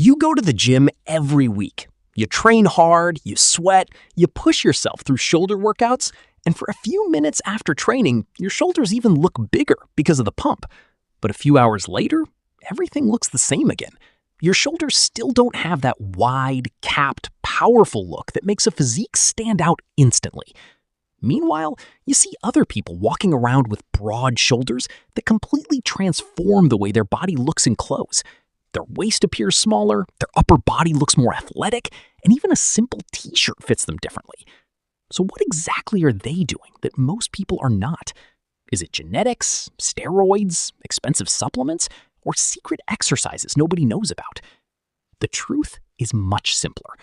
You go to the gym every week. You train hard, you sweat, you push yourself through shoulder workouts, and for a few minutes after training, your shoulders even look bigger because of the pump. But a few hours later, everything looks the same again. Your shoulders still don't have that wide, capped, powerful look that makes a physique stand out instantly. Meanwhile, you see other people walking around with broad shoulders that completely transform the way their body looks in clothes. Their waist appears smaller, their upper body looks more athletic, and even a simple t-shirt fits them differently. So what exactly are they doing that most people are not? Is it genetics, steroids, expensive supplements, or secret exercises nobody knows about? The truth is much simpler.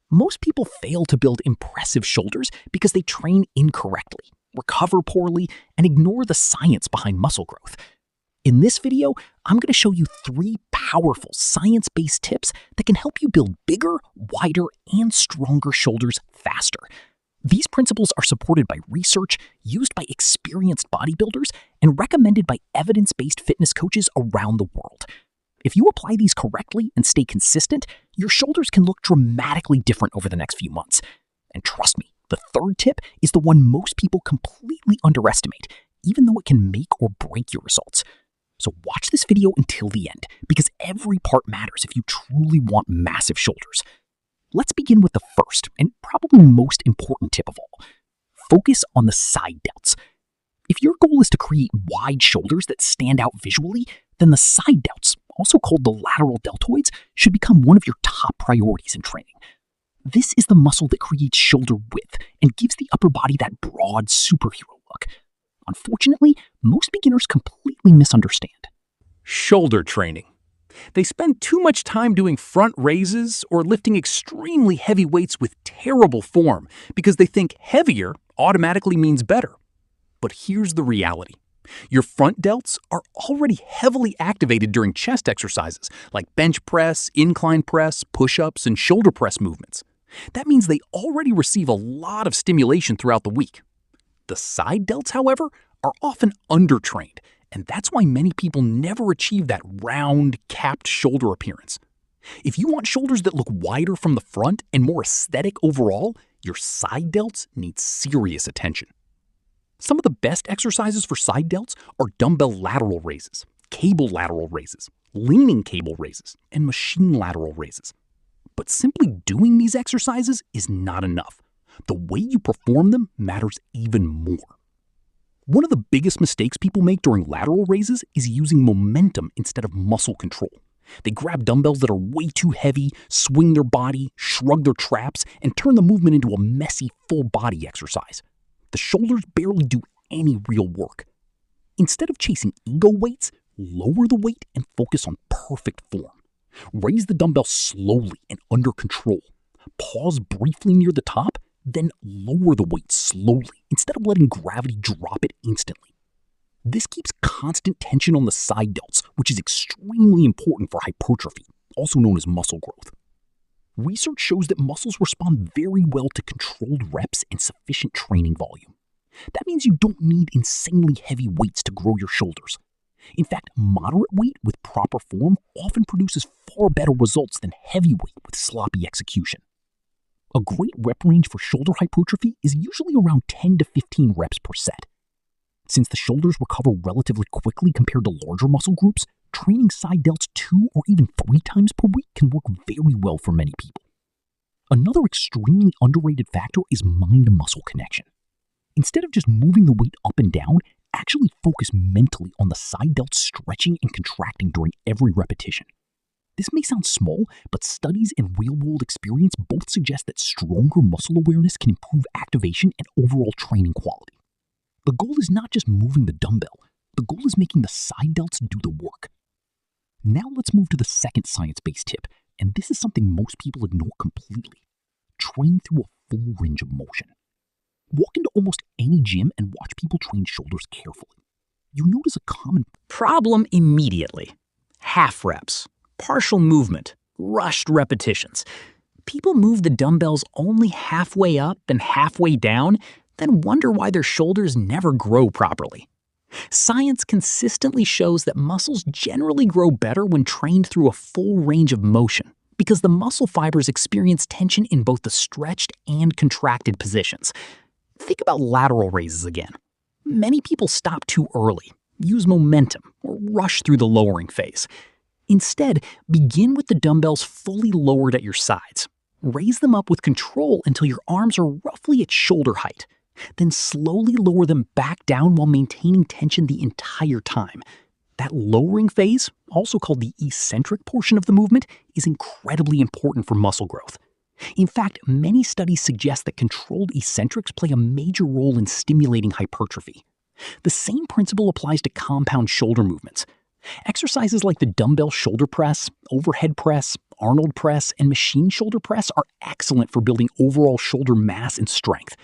Most people fail to build impressive shoulders because they train incorrectly, recover poorly, and ignore the science behind muscle growth. In this video, I'm going to show you 3 powerful science-based tips that can help you build bigger, wider, and stronger shoulders faster. These principles are supported by research, used by experienced bodybuilders, and recommended by evidence-based fitness coaches around the world. If you apply these correctly and stay consistent, your shoulders can look dramatically different over the next few months. And trust me, the 3rd tip is the one most people completely underestimate, even though it can make or break your results. So watch this video until the end, because every part matters if you truly want massive shoulders. Let's begin with the first, and probably most important tip of all. Focus on the side delts. If your goal is to create wide shoulders that stand out visually, then the side delts, also called the lateral deltoids, should become one of your top priorities in training. This is the muscle that creates shoulder width and gives the upper body that broad superhero look. Unfortunately, most beginners completely misunderstand. Shoulder training. They spend too much time doing front raises or lifting extremely heavy weights with terrible form because they think heavier automatically means better. But here's the reality. Your front delts are already heavily activated during chest exercises like bench press, incline press, push-ups, and shoulder press movements. That means they already receive a lot of stimulation throughout the week. The side delts, however, are often undertrained, and that's why many people never achieve that round, capped shoulder appearance. If you want shoulders that look wider from the front and more aesthetic overall, your side delts need serious attention. Some of the best exercises for side delts are dumbbell lateral raises, cable lateral raises, leaning cable raises, and machine lateral raises. But simply doing these exercises is not enough. The way you perform them matters even more. One of the biggest mistakes people make during lateral raises is using momentum instead of muscle control. They grab dumbbells that are way too heavy, swing their body, shrug their traps, and turn the movement into a messy full body exercise. The shoulders barely do any real work. Instead of chasing ego weights, lower the weight and focus on perfect form. Raise the dumbbell slowly and under control. Pause briefly near the top, then lower the weight slowly instead of letting gravity drop it instantly. This keeps constant tension on the side delts, which is extremely important for hypertrophy, also known as muscle growth. Research shows that muscles respond very well to controlled reps and sufficient training volume. That means you don't need insanely heavy weights to grow your shoulders. In fact, moderate weight with proper form often produces far better results than heavy weight with sloppy execution. A great rep range for shoulder hypertrophy is usually around 10 to 15 reps per set. Since the shoulders recover relatively quickly compared to larger muscle groups, training side delts 2 or even 3 times per week can work very well for many people. Another extremely underrated factor is mind-muscle connection. Instead of just moving the weight up and down, actually focus mentally on the side delts stretching and contracting during every repetition. This may sound small, but studies and real-world experience both suggest that stronger muscle awareness can improve activation and overall training quality. The goal is not just moving the dumbbell. The goal is making the side delts do the work. Now let's move to the second science-based tip, and this is something most people ignore completely. Train through a full range of motion. Walk into almost any gym and watch people train shoulders carefully. You notice a common problem immediately. Half reps, partial movement, rushed repetitions. People move the dumbbells only halfway up and halfway down, then wonder why their shoulders never grow properly. Science consistently shows that muscles generally grow better when trained through a full range of motion, Because the muscle fibers experience tension in both the stretched and contracted positions. Think about lateral raises again. Many people stop too early, use momentum, or rush through the lowering phase. Instead, begin with the dumbbells fully lowered at your sides. Raise them up with control until your arms are roughly at shoulder height. Then slowly lower them back down while maintaining tension the entire time. That lowering phase, also called the eccentric portion of the movement, is incredibly important for muscle growth. In fact, many studies suggest that controlled eccentrics play a major role in stimulating hypertrophy. The same principle applies to compound shoulder movements. Exercises like the dumbbell shoulder press, overhead press, Arnold press, and machine shoulder press are excellent for building overall shoulder mass and strength.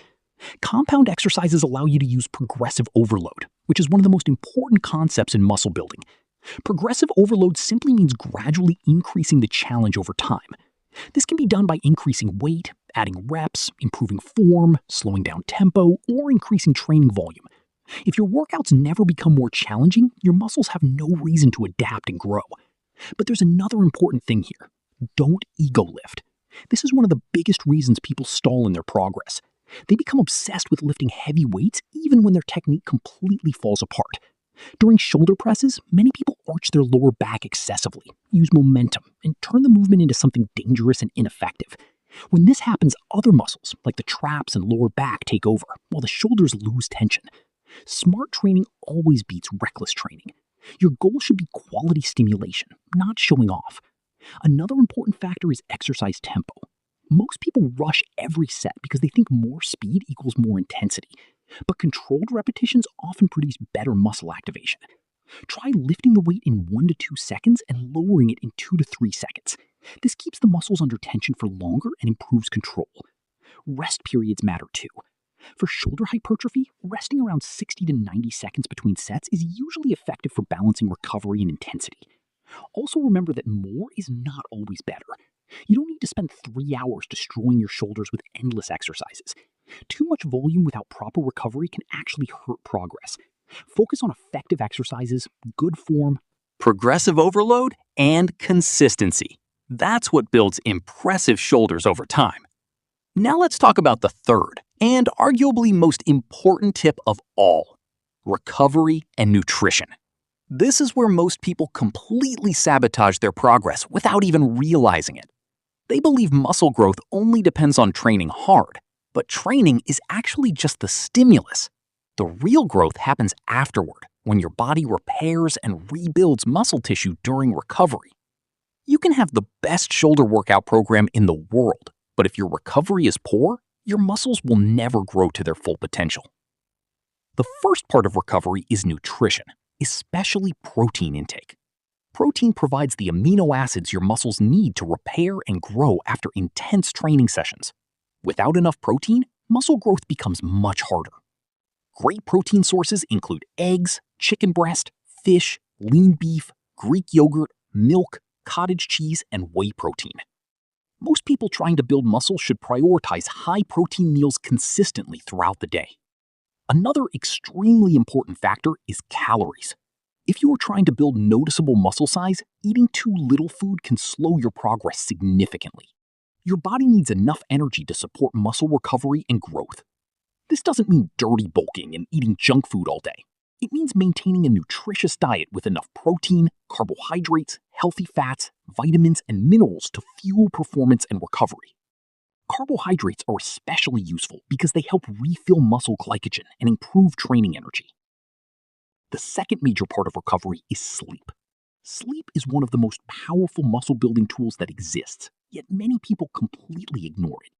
Compound exercises allow you to use progressive overload, which is one of the most important concepts in muscle building. Progressive overload simply means gradually increasing the challenge over time. This can be done by increasing weight, adding reps, improving form, slowing down tempo, or increasing training volume. If your workouts never become more challenging, your muscles have no reason to adapt and grow. But there's another important thing here. Don't ego lift. This is one of the biggest reasons people stall in their progress. They become obsessed with lifting heavy weights even when their technique completely falls apart. During shoulder presses, many people arch their lower back excessively, use momentum, and turn the movement into something dangerous and ineffective. When this happens, other muscles, like the traps and lower back, take over, while the shoulders lose tension. Smart training always beats reckless training. Your goal should be quality stimulation, not showing off. Another important factor is exercise tempo. Most people rush every set because they think more speed equals more intensity, but controlled repetitions often produce better muscle activation. Try lifting the weight in 1 to 2 seconds and lowering it in 2 to 3 seconds. This keeps the muscles under tension for longer and improves control. Rest periods matter too. For shoulder hypertrophy, resting around 60 to 90 seconds between sets is usually effective for balancing recovery and intensity. Also remember that more is not always better. You don't need to spend 3 hours destroying your shoulders with endless exercises. Too much volume without proper recovery can actually hurt progress. Focus on effective exercises, good form, Progressive overload, and consistency. That's what builds impressive shoulders over time. Now let's talk about the third, and arguably most important tip of all: recovery and nutrition. This is where most people completely sabotage their progress without even realizing it. They believe muscle growth only depends on training hard, but training is actually just the stimulus. The real growth happens afterward, when your body repairs and rebuilds muscle tissue during recovery. You can have the best shoulder workout program in the world, but if your recovery is poor, your muscles will never grow to their full potential. The first part of recovery is nutrition, especially protein intake. Protein provides the amino acids your muscles need to repair and grow after intense training sessions. Without enough protein, muscle growth becomes much harder. Great protein sources include eggs, chicken breast, fish, lean beef, Greek yogurt, milk, cottage cheese, and whey protein. Most people trying to build muscle should prioritize high-protein meals consistently throughout the day. Another extremely important factor is calories. If you are trying to build noticeable muscle size, eating too little food can slow your progress significantly. Your body needs enough energy to support muscle recovery and growth. This doesn't mean dirty bulking and eating junk food all day. It means maintaining a nutritious diet with enough protein, carbohydrates, healthy fats, vitamins, and minerals to fuel performance and recovery. Carbohydrates are especially useful because they help refill muscle glycogen and improve training energy. The second major part of recovery is sleep. Sleep is one of the most powerful muscle building tools that exists, yet many people completely ignore it.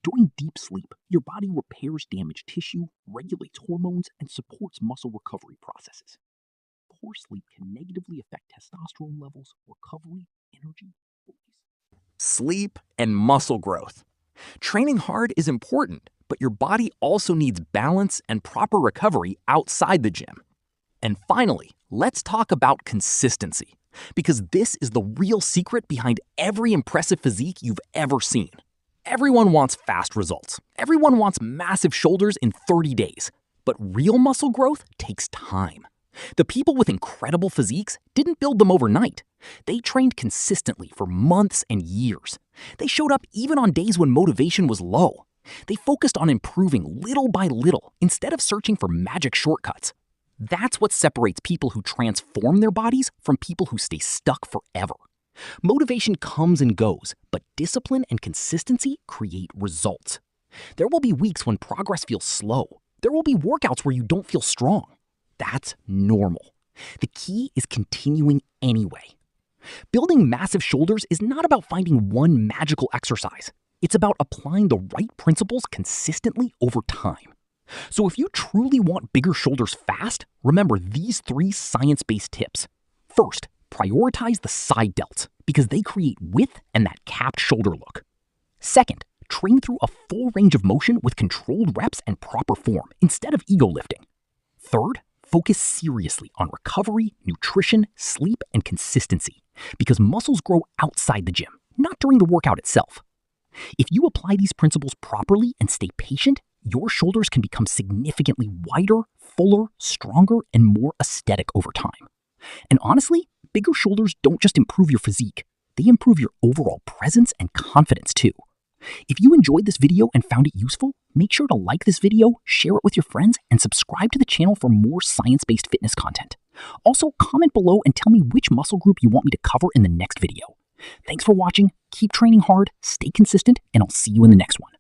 During deep sleep, your body repairs damaged tissue, regulates hormones, and supports muscle recovery processes. Poor sleep can negatively affect testosterone levels, recovery, energy, focus. Sleep and muscle growth. Training hard is important, but your body also needs balance and proper recovery outside the gym. And finally, let's talk about consistency, because this is the real secret behind every impressive physique you've ever seen. Everyone wants fast results. Everyone wants massive shoulders in 30 days. But real muscle growth takes time. The people with incredible physiques didn't build them overnight. They trained consistently for months and years. They showed up even on days when motivation was low. They focused on improving little by little instead of searching for magic shortcuts. That's what separates people who transform their bodies from people who stay stuck forever. Motivation comes and goes, but discipline and consistency create results. There will be weeks when progress feels slow. There will be workouts where you don't feel strong. That's normal. The key is continuing anyway. Building massive shoulders is not about finding one magical exercise. It's about applying the right principles consistently over time. So if you truly want bigger shoulders fast, remember these 3 science-based tips. First, prioritize the side delts because they create width and that capped shoulder look. Second, train through a full range of motion with controlled reps and proper form instead of ego lifting. Third, focus seriously on recovery, nutrition, sleep, and consistency because muscles grow outside the gym, not during the workout itself. If you apply these principles properly and stay patient, your shoulders can become significantly wider, fuller, stronger, and more aesthetic over time. And honestly, bigger shoulders don't just improve your physique, they improve your overall presence and confidence too. If you enjoyed this video and found it useful, make sure to like this video, share it with your friends, and subscribe to the channel for more science-based fitness content. Also, comment below and tell me which muscle group you want me to cover in the next video. Thanks for watching, keep training hard, stay consistent, and I'll see you in the next one.